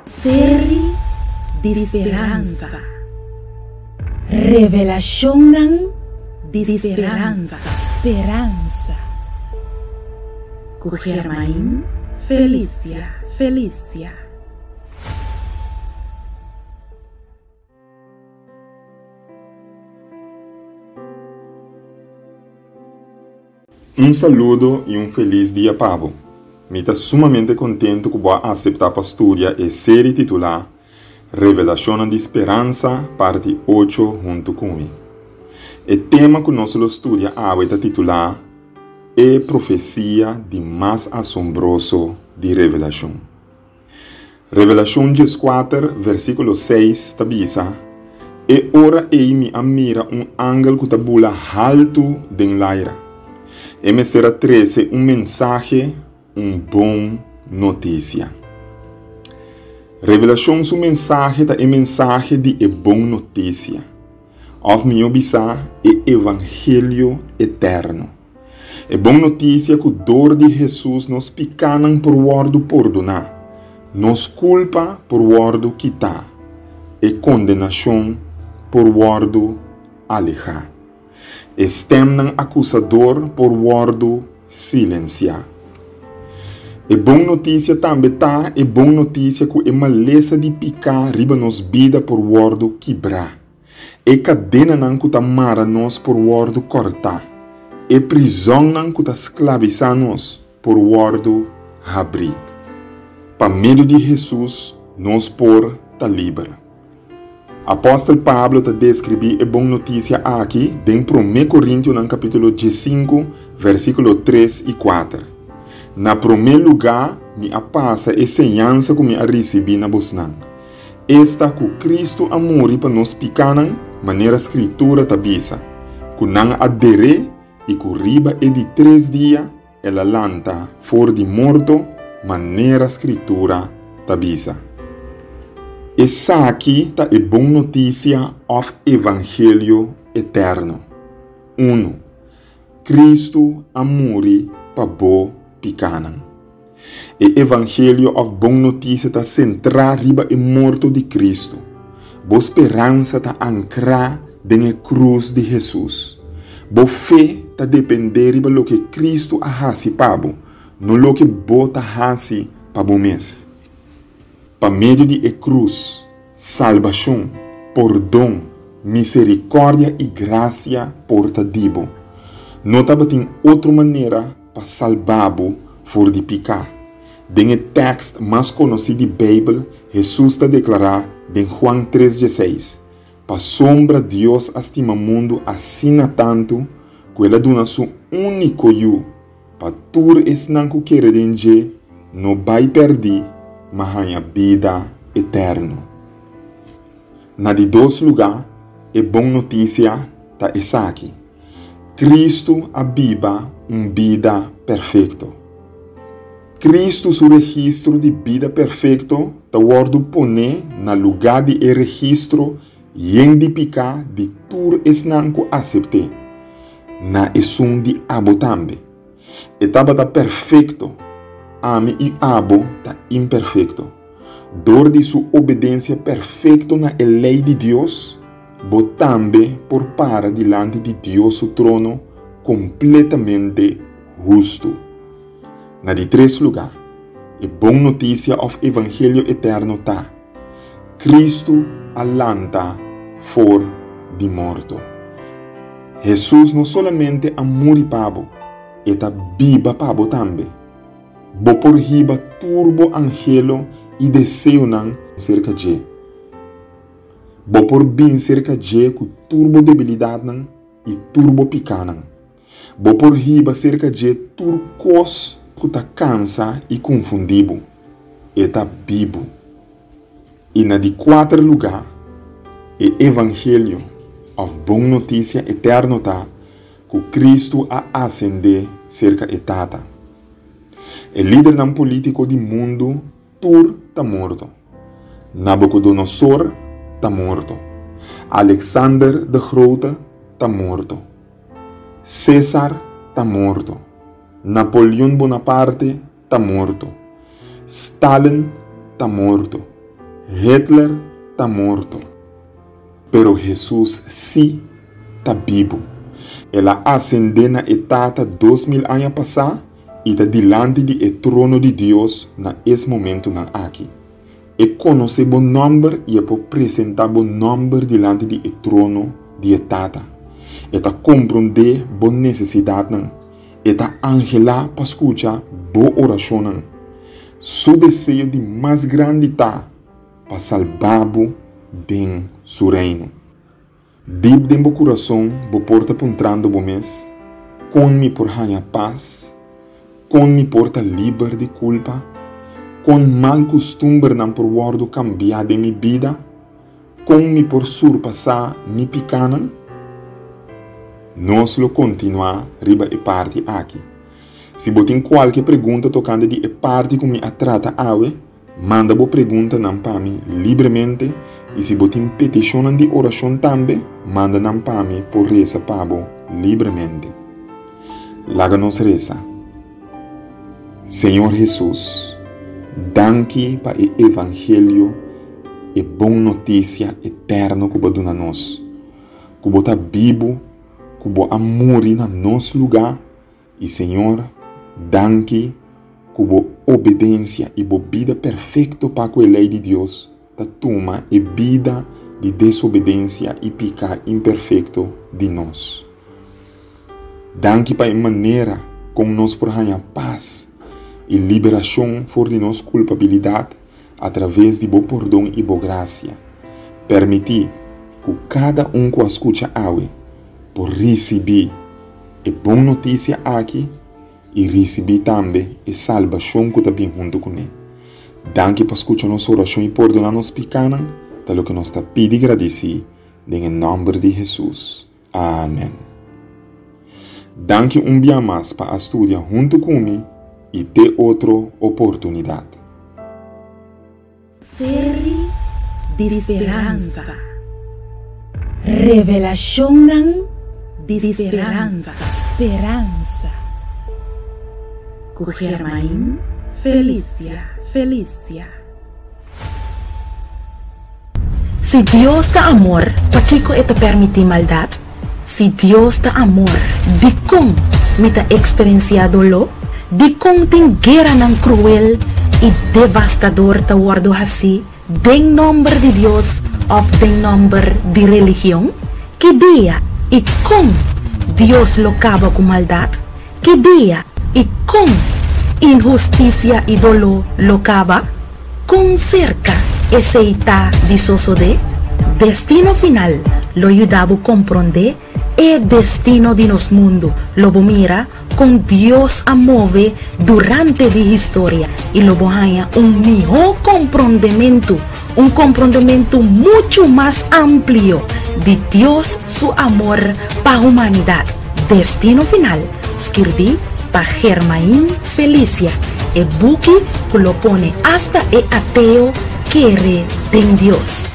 Série de esperança. Revelação de esperança. Com Germain Felícia. Um saludo e um feliz dia, Pablo. Me está sumamente contente que vou aceitar a pastoria e série titular Revelação de Esperança, parte 8, junto comigo. O tema que nós estudamos agora é titular É Profecia de Mais Assombroso de Revelação. Revelação 14, versículo 6, tabisa E ora ei me amira ángel que tabula alto den laira. E me será 13 mensagem, bom notícia. Revelação su mensagem é mensagem de bom notícia. Of me obisar é evangelho eterno. É bom notícia que o dor de Jesus nos picanam por wordo perdonar, nos culpa por wordo quitar, e condenação por wordo alejar. Estemnan acusador por wordo silenciar. É bom notícia também é bom notícia que é maleza de picar riba nos vida por wordo quebrar. É cadena nan que mara nos por wordo cortar. É prisão nan que escravizar nos por wordo abrir. Pa medo de Jesus, nos por livre. Apóstolo Pablo está descrevendo a boa notícia aqui, dentro de 1 Coríntios, no capítulo 5, versículo 3 e 4. Na primeiro lugar, me passa a ensinança que me recebi na Bosnan. Esta que Cristo amor para nos picanan, maneira escritura tabisa, que não adere e que riba é de 3 dias, ela lanta fora de morto, maneira escritura tabisa. Essa aqui tá é boa notícia of evangelho eterno. 1. Cristo amori para bo picanan. E evangelho of boa notícia tá centrar riba e morto de Cristo. Boa esperança tá ancrar na cruz de Jesus. Boa fé tá depender riba lo que Cristo ahasi pabo, no lo que bo tá hasi pabo mes. Por meio de cruz, salvação, perdão, misericórdia e graça portadibo. Não tem outra maneira para salvar-bo fora de picar. Em texto mais conhecido da Bíblia, Jesus está declarado em João 3,16: para sombra Deus estima o mundo assim tanto que ela dona seu único eu, para tudo esse não que quer dizer, não vai perder, mas a vida eterna. Na de 2 lugares, é boa notícia tá essa aqui. Cristo abiba vida perfeita. Cristo, seu registro de vida perfeito, tá wordo pone na lugar de registro e de picar de tudo esnan que aceitem. Na esum de abo também. Etapa tá perfeito. Ame e abo tá imperfeito. Dor de sua obediência perfeita na lei de Deus, bo também por para diante de Deus o trono completamente justo. Na de 3 lugar, é boa notícia of evangelho eterno tá. Cristo alanta for de morto. Jesus não solamente amor e pabo, eta viva pabo também. Bo por riba turbo angelo e desejo nan cerca de. Bo por bin cerca de com turbo debilidade nan e turbo picanan. Bo por riba cerca de turcos que ta cansa e confundibo. Eta bibo. E na de 4 lugar, é evangelho of boa notícia eterno tá que Cristo a ascender cerca etata. O líder não político do mundo, Tur está morto. Nabucodonosor está morto. Alexander the Grote está morto. César está morto. Napoleão Bonaparte está morto. Stalin está morto. Hitler está morto, pero Jesús sí está vivo. Ela ascendeu na etapa 2000 anos passar e está diante do trono de Deus nesse momento aqui. E conhece o nome e pode apresentar o nome diante do trono de etapa. E está compreender a necessidade. E está angelar para escutar a oração. Seu desejo de mais grande está para salvar-o de seu reino. Deep de meu coração, vou porta pontrando o mês, com-me por ganhar paz, com-me porta livre de culpa, com mal costume não por guardo cambiar de minha vida, com-me por surpassar minha picana. Nós lo continuar riba e parte aqui. Se você tem qualquer pergunta tocando de parte que me atrata awe, manda boa pergunta para mim livremente. E se você tem petição de oração também, manda para mim por reza pabo livremente. Laga-nos reza. Senhor Jesus, danke para o Evangelho e boa notícia eterna que você dá a nós. Que você está vivo, que você amor no nosso lugar. E Senhor, danke que você obedência e você vida perfeita para a lei de Deus. Da toma e vida de desobediência e pecado imperfeito de nós. Danke para a maneira como nós por ganhar paz e liberação for de nossa culpabilidade através de bo perdão e bo graça. Permitir que cada que escuta awe por receber a boa notícia aqui e receber também a salvação que está bem junto com ele. Danke por escutar nossa oração e perdonar nos pecados, tal que nós está pedindo e agradecer, em nome de Jesus. Amém. Danke dia mais para estudar junto comigo e ter outra oportunidade. Série de esperança. Revelação de esperança. Esperança. Com Germain Felícia. Se Deus dá amor, para que ele permite maldade? Se Deus dá amor, de como me está experienciado lo? De como tem guerra não cruel e devastador ta guardo assim, em nome de Deus ou em nome de religião? Que dia e como Deus lo acaba com maldade? Que dia e como injustiça e dolor lo acaba? Com cerca aceita de sosode? Destino final lo ayudaba a compreender e destino de nos mundo lo mira com Deus a mover durante a história e lo haya mejor compreendimento muito mais amplio de Deus su amor para a humanidade. Destino final escrevi para Germain Felícia e buque que lo pone hasta el ateo quiere en Dios.